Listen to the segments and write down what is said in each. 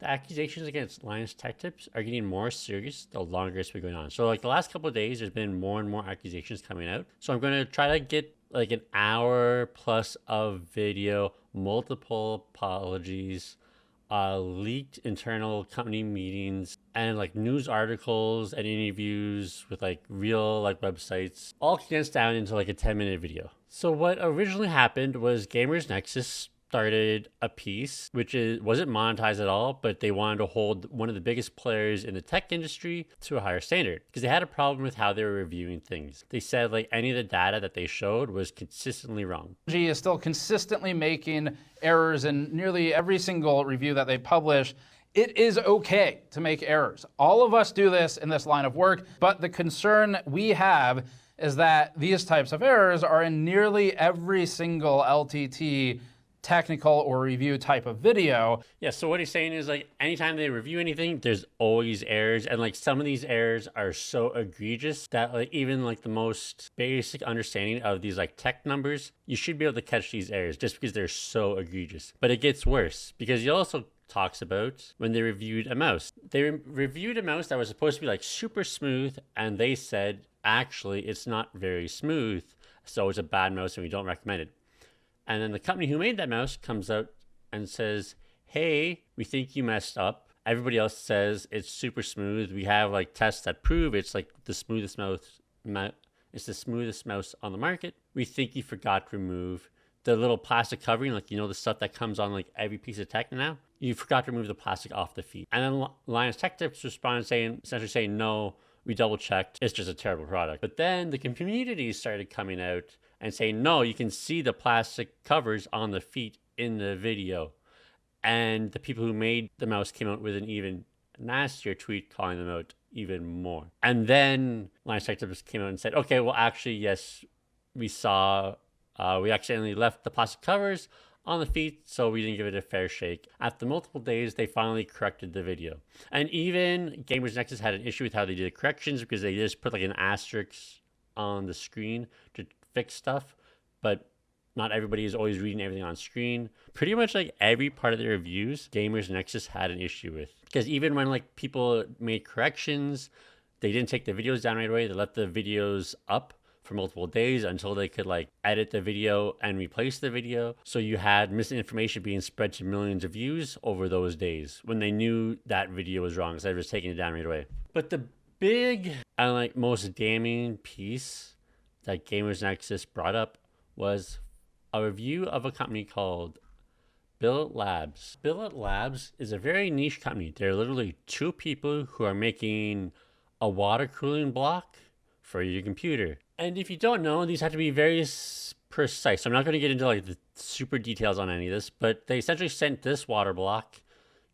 the accusations against Linus Tech Tips are getting more serious the longer it's been going on. So like the last couple of days, there's been more and more accusations coming out. So I'm going to try to get like an hour plus of video, multiple apologies, leaked internal company meetings, and like news articles and interviews with like real like websites, all condensed down into like a 10-minute video. So what originally happened was Gamers Nexus started a piece, which wasn't monetized at all, but they wanted to hold one of the biggest players in the tech industry to a higher standard because they had a problem with how they were reviewing things. They said like any of the data that they showed was consistently wrong. G is still consistently making errors in nearly every single review that they publish. It is okay to make errors. All of us do this in this line of work, but the concern we have is that these types of errors are in nearly every single LTT technical or review type of video. Yeah, so what he's saying is like anytime they review anything, there's always errors, and like some of these errors are so egregious that like even like the most basic understanding of these like tech numbers, you should be able to catch these errors just because they're so egregious. But it gets worse because he also talks about when they reviewed a mouse. They reviewed a mouse that was supposed to be like super smooth, and they said actually it's not very smooth, so it's a bad mouse and we don't recommend it. And then the company who made that mouse comes out and says, hey, we think you messed up. Everybody else says it's super smooth. We have like tests that prove it's like the smoothest mouse. It's the smoothest mouse on the market. We think you forgot to remove the little plastic covering, like, you know, the stuff that comes on like every piece of tech now. You forgot to remove the plastic off the feet. And then Linus Tech Tips responded essentially saying, no, we double checked. It's just a terrible product. But then the community started coming out and saying, no, you can see the plastic covers on the feet in the video. And the people who made the mouse came out with an even nastier tweet calling them out even more. And then Linus Tech Tips came out and said, okay, well, actually, yes, we saw, we accidentally left the plastic covers on the feet, so we didn't give it a fair shake. After multiple days, they finally corrected the video. And even Gamers Nexus had an issue with how they did the corrections because they just put like an asterisk on the screen to fix stuff, but not everybody is always reading everything on screen. Pretty much like every part of the reviews, Gamers Nexus had an issue with. Because even when like people made corrections, they didn't take the videos down right away. They left the videos up for multiple days until they could like edit the video and replace the video. So you had misinformation being spread to millions of views over those days when they knew that video was wrong instead of just taking it down right away. But the big and like most damning piece that Gamers Nexus brought up was a review of a company called Billet Labs. Billet Labs is a very niche company. They're literally two people who are making a water cooling block for your computer. And if you don't know, these have to be very precise. I'm not going to get into like the super details on any of this, but they essentially sent this water block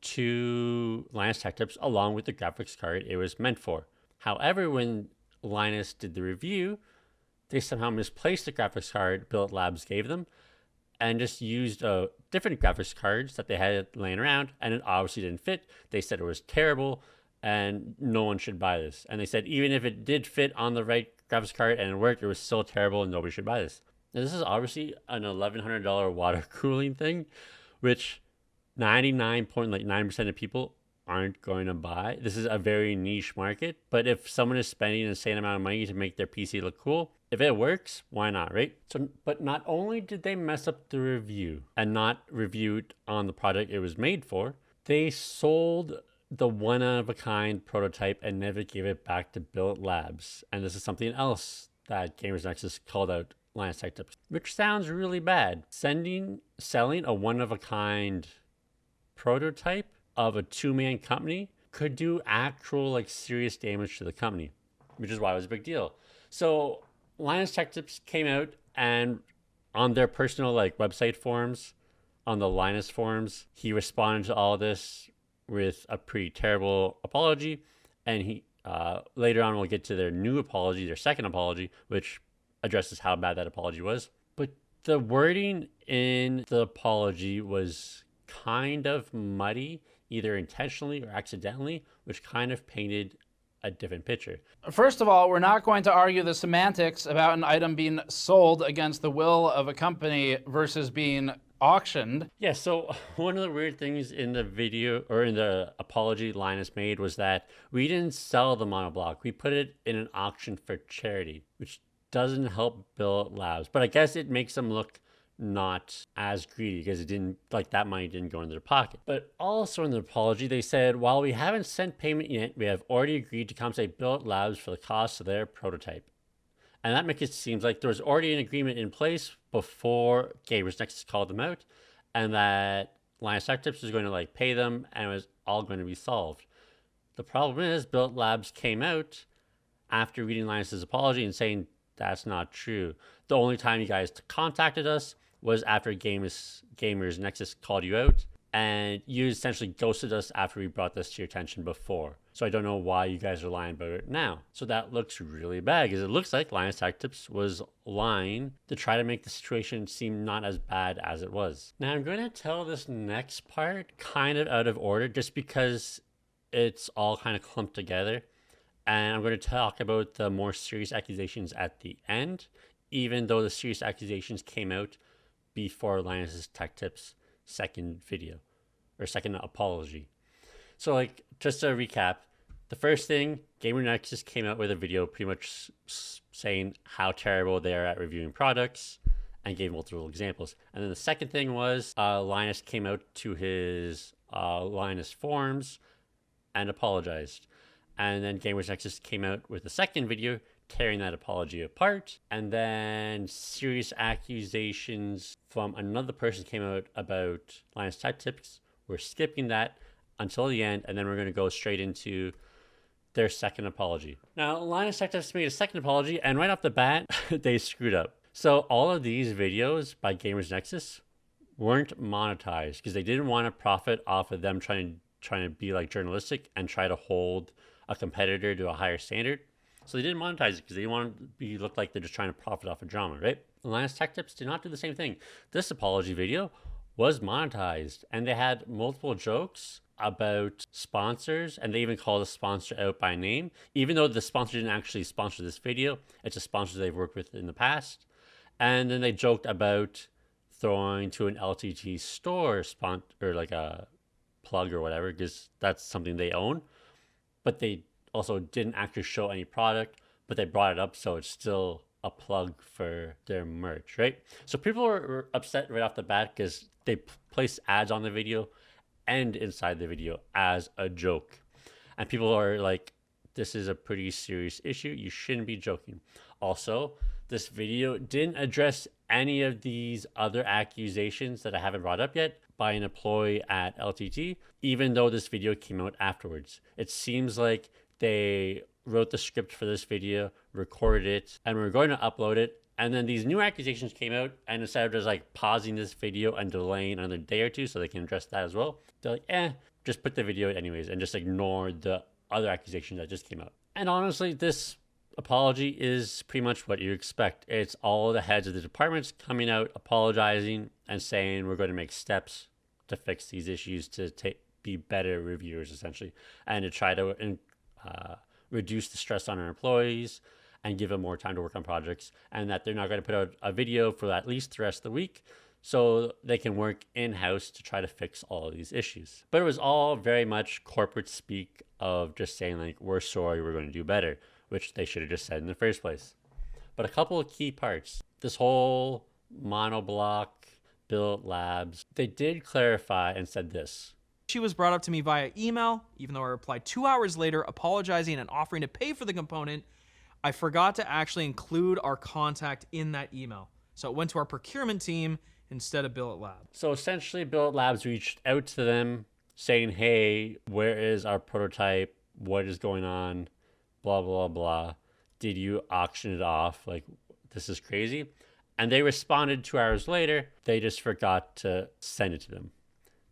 to Linus Tech Tips along with the graphics card it was meant for. However, when Linus did the review, they somehow misplaced the graphics card Billet Labs gave them and just used different graphics cards that they had laying around, and it obviously didn't fit. They said it was terrible and no one should buy this. And they said even if it did fit on the right graphics card and it worked, it was still terrible and nobody should buy this. Now, this is obviously an $1,100 water cooling thing, which 99.9% of people aren't going to buy. This is a very niche market, but if someone is spending an insane amount of money to make their PC look cool, if it works, why not, right? So, but not only did they mess up the review and not review it on the product it was made for, they sold the one-of-a-kind prototype and never gave it back to Billet Labs. And this is something else that Gamers Nexus called out Linus Tech Tips, which sounds really bad. Selling a one-of-a-kind prototype of a two-man company could do actual like serious damage to the company, which is why it was a big deal. So Linus Tech Tips came out and on their personal like website forums, on the Linus forums, he responded to all this with a pretty terrible apology. And he later on we'll get to their new apology, their second apology, which addresses how bad that apology was. But the wording in the apology was kind of muddy, either intentionally or accidentally, which kind of painted a different picture. First of all, we're not going to argue the semantics about an item being sold against the will of a company versus being auctioned. Yeah, so one of the weird things in the video or in the apology Linus made was that we didn't sell the monoblock. We put it in an auction for charity, which doesn't help Billet Labs. But I guess it makes them look not as greedy because it didn't, like, that money didn't go in their pocket. But also in the apology, they said, while we haven't sent payment yet, we have already agreed to compensate Billet Labs for the cost of their prototype. And that makes it seem like there was already an agreement in place before Gamers Nexus called them out, and that Linus Tech Tips was going to like pay them, and it was all going to be solved. The problem is, Billet Labs came out after reading Linus's apology and saying that's not true. The only time you guys contacted us was after Gamers Nexus called you out, and you essentially ghosted us after we brought this to your attention before. So I don't know why you guys are lying about it now. So that looks really bad, because it looks like Linus Tech Tips was lying to try to make the situation seem not as bad as it was. Now I'm going to tell this next part kind of out of order, just because it's all kind of clumped together. And I'm going to talk about the more serious accusations at the end, even though the serious accusations came out before Linus's Tech Tips second video or second apology. So, like, just to recap, the first thing, Gamer Nexus came out with a video pretty much saying how terrible they are at reviewing products and gave multiple examples. And then the second thing was Linus came out to his Linus forums and apologized. And then Gamers Nexus came out with a second video tearing that apology apart. And then serious accusations from another person came out about Linus Tech Tips. We're skipping that until the end, and then we're going to go straight into their second apology. Now, Linus Tech Tips made a second apology, and right off the bat, they screwed up. So all of these videos by Gamers Nexus weren't monetized because they didn't want to profit off of them trying to be like journalistic and try to hold a competitor to a higher standard. So they didn't monetize it because they wanted to look like they're just trying to profit off of drama, right? Linus Tech Tips did not do the same thing. This apology video was monetized, and they had multiple jokes about sponsors, and they even called a sponsor out by name, even though the sponsor didn't actually sponsor this video. It's a sponsor they've worked with in the past. And then they joked about throwing to an LTT store or like a plug or whatever, because that's something they own. But they also didn't actually show any product, but they brought it up, so it's still a plug for their merch, right? So people were upset right off the bat because they placed ads on the video and inside the video as a joke. And people are like, this is a pretty serious issue. You shouldn't be joking. Also, this video didn't address any of these other accusations that I haven't brought up yet by an employee at LTT, even though this video came out afterwards. It seems like they wrote the script for this video, recorded it, and were going to upload it. And then these new accusations came out, and instead of just like pausing this video and delaying another day or two so they can address that as well, they're like, just put the video anyways and just ignore the other accusations that just came out. And honestly, this apology is pretty much what you expect. It's all the heads of the departments coming out, apologizing, and saying we're going to make steps to fix these issues to be better reviewers, essentially, and to try to reduce the stress on our employees and give them more time to work on projects, and that they're not going to put out a video for at least the rest of the week so they can work in-house to try to fix all of these issues. But it was all very much corporate speak of just saying like, we're sorry, we're going to do better, which they should have just said in the first place. But a couple of key parts. This whole monoblock, Billet Labs, they did clarify and said this. She was brought up to me via email, even though I replied 2 hours later, apologizing and offering to pay for the component. I forgot to actually include our contact in that email. So it went to our procurement team instead of Billet Labs. So essentially, Billet Labs reached out to them saying, hey, where is our prototype? What is going on? Blah, blah, blah. Did you auction it off? Like, this is crazy. And they responded 2 hours later. They just forgot to send it to them.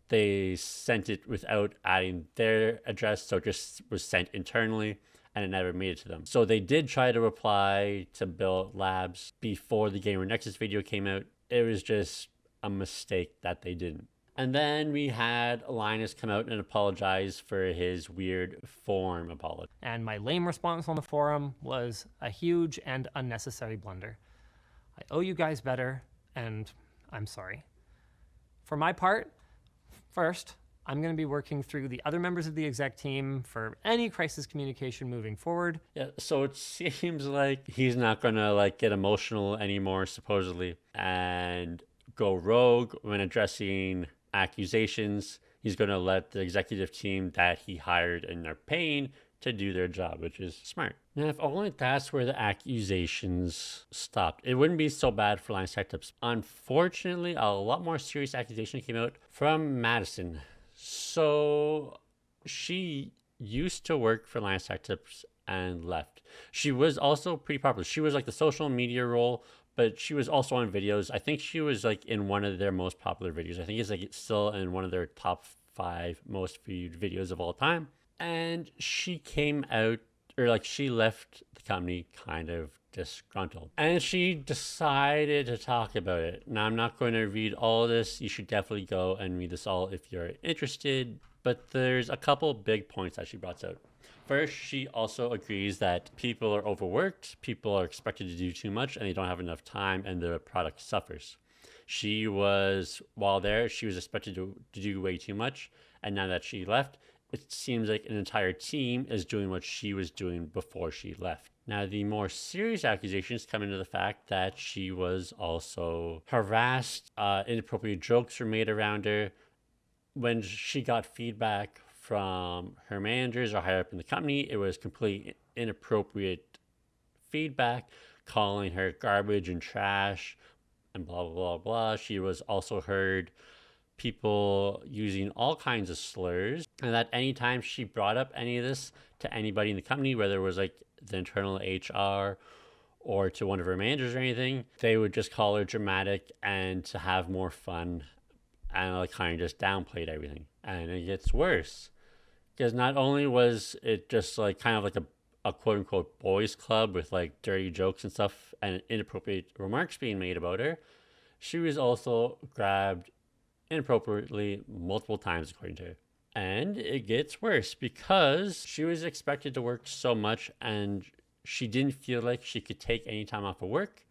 They sent it without adding their address, so it just was sent internally, and it never made it to them. So they did try to reply to Billet Labs before the Gamer Nexus video came out. It was just a mistake that they didn't. And then we had Linus come out and apologize for his weird form apology. And my lame response on the forum was a huge and unnecessary blunder. I owe you guys better, and I'm sorry. For my part, first, I'm going to be working through the other members of the exec team for any crisis communication moving forward. Yeah, so it seems like he's not gonna like get emotional anymore, supposedly, and go rogue when addressing accusations. He's gonna let the executive team that he hired and are paying to do their job, which is smart. Now, if only that's where the accusations stopped, it wouldn't be so bad for Linus Tech Tips. Unfortunately, a lot more serious accusations came out from Madison. So she used to work for Linus Tech Tips and left. She was also pretty popular. She was like the social media role, but she was also on videos. I think she was like in one of their most popular videos. I think it's like still in one of their top 5 most viewed videos of all time. And she came out, or like she left the company kind of disgruntled. And she decided to talk about it. Now, I'm not going to read all of this. You should definitely go and read this all if you're interested. But there's a couple big points that she brought out. First, she also agrees that people are overworked, people are expected to do too much, and they don't have enough time, and the product suffers. She was, while there, she was expected to do way too much, and now that she left, it seems like an entire team is doing what she was doing before she left. Now, the more serious accusations come into the fact that she was also harassed, inappropriate jokes were made around her. When she got feedback from her managers or higher up in the company, it was completely inappropriate feedback, calling her garbage and trash and blah, blah, blah, blah. She was also heard people using all kinds of slurs, and that anytime she brought up any of this to anybody in the company, whether it was like the internal HR or to one of her managers or anything, they would just call her dramatic and to have more fun, and like kind of just downplayed everything. And it gets worse, because not only was it just like kind of like a quote unquote boys club with like dirty jokes and stuff and inappropriate remarks being made about her, she was also grabbed inappropriately multiple times, according to her. And it gets worse because she was expected to work so much and she didn't feel like she could take any time off of work,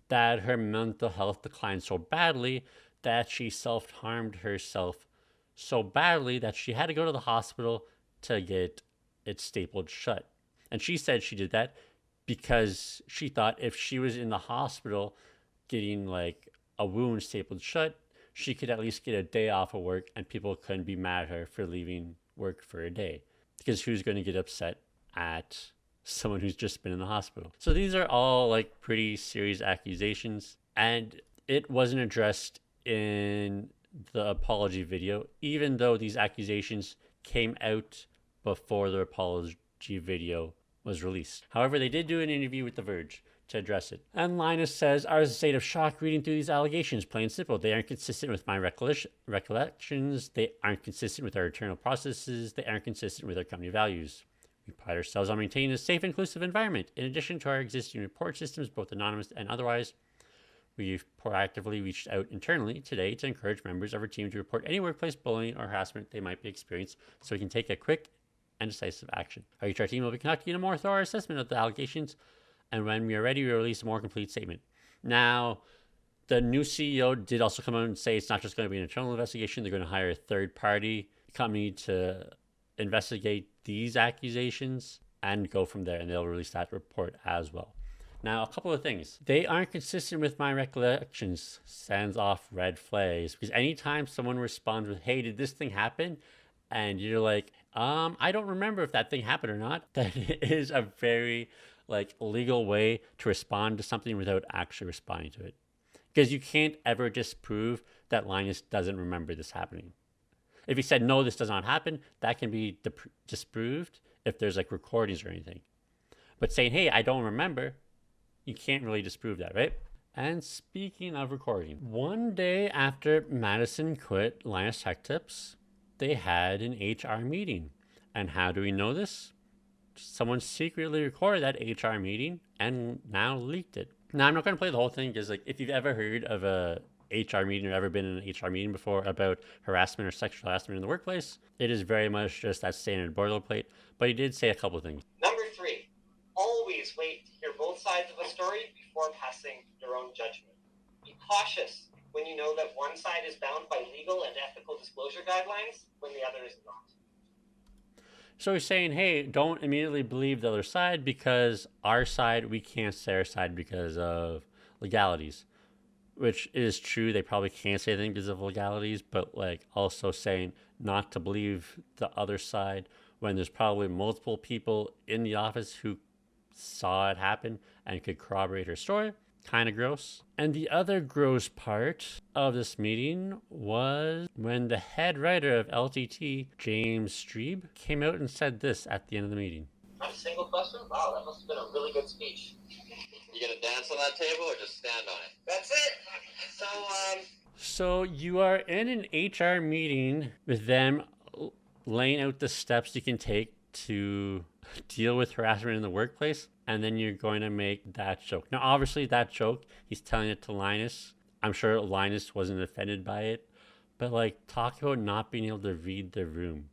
that her mental health declined so badly that she self-harmed herself so badly that she had to go to the hospital to get it stapled shut. And she said she did that because she thought if she was in the hospital getting like a wound stapled shut, she could at least get a day off of work and people couldn't be mad at her for leaving work for a day, because who's going to get upset at someone who's just been in the hospital? So these are all like pretty serious accusations, and it wasn't addressed in the apology video, even though these accusations came out before the apology video was released. However, they did do an interview with The Verge to address it. And Linus says, I was in a state of shock reading through these allegations, plain and simple. They aren't consistent with my recollections. They aren't consistent with our internal processes. They aren't consistent with our company values. We pride ourselves on maintaining a safe, inclusive environment. In addition to our existing report systems, both anonymous and otherwise, we've proactively reached out internally today to encourage members of our team to report any workplace bullying or harassment they might be experiencing so we can take a quick and decisive action. Our HR team will be conducting a more thorough assessment of the allegations, and when we are ready, we will release a more complete statement. Now, the new CEO did also come out and say it's not just going to be an internal investigation. They're going to hire a third-party company to investigate these accusations and go from there, and they'll release that report as well. Now, a couple of things. They aren't consistent with my recollections. Sends off red flags, because anytime someone responds with, hey, did this thing happen? And you're like, I don't remember if that thing happened or not. That is a very like legal way to respond to something without actually responding to it, because you can't ever disprove that Linus doesn't remember this happening. If he said, no, this does not happen, that can be disproved if there's like recordings or anything. But saying, hey, I don't remember, you can't really disprove that, right? And speaking of recording, one day after Madison quit Linus Tech Tips, they had an HR meeting. And how do we know this? Someone secretly recorded that HR meeting and now leaked it. Now, I'm not going to play the whole thing, because like if you've ever heard of a HR meeting or ever been in an HR meeting before about harassment or sexual harassment in the workplace, it is very much just that standard boilerplate. But he did say a couple of things. Number 3, always wait to hear both sides of a story before passing your own judgment. Be cautious when you know that one side is bound by legal and ethical disclosure guidelines when the other is not. So he's saying, hey, don't immediately believe the other side because our side, we can't say our side because of legalities, which is true. They probably can't say anything because of legalities, but like also saying not to believe the other side when there's probably multiple people in the office who saw it happen and could corroborate her story. Kind of gross. And the other gross part of this meeting was when the head writer of LTT, James Strebe, came out and said this at the end of the meeting. Not a single question? Wow, that must have been a really good speech. You gonna dance on that table or just stand on it? That's it. So you are in an HR meeting with them laying out the steps you can take to deal with harassment in the workplace, and then you're going to make that joke. Now, obviously, that joke, he's telling it to Linus. I'm sure Linus wasn't offended by it, but like, talk about not being able to read the room.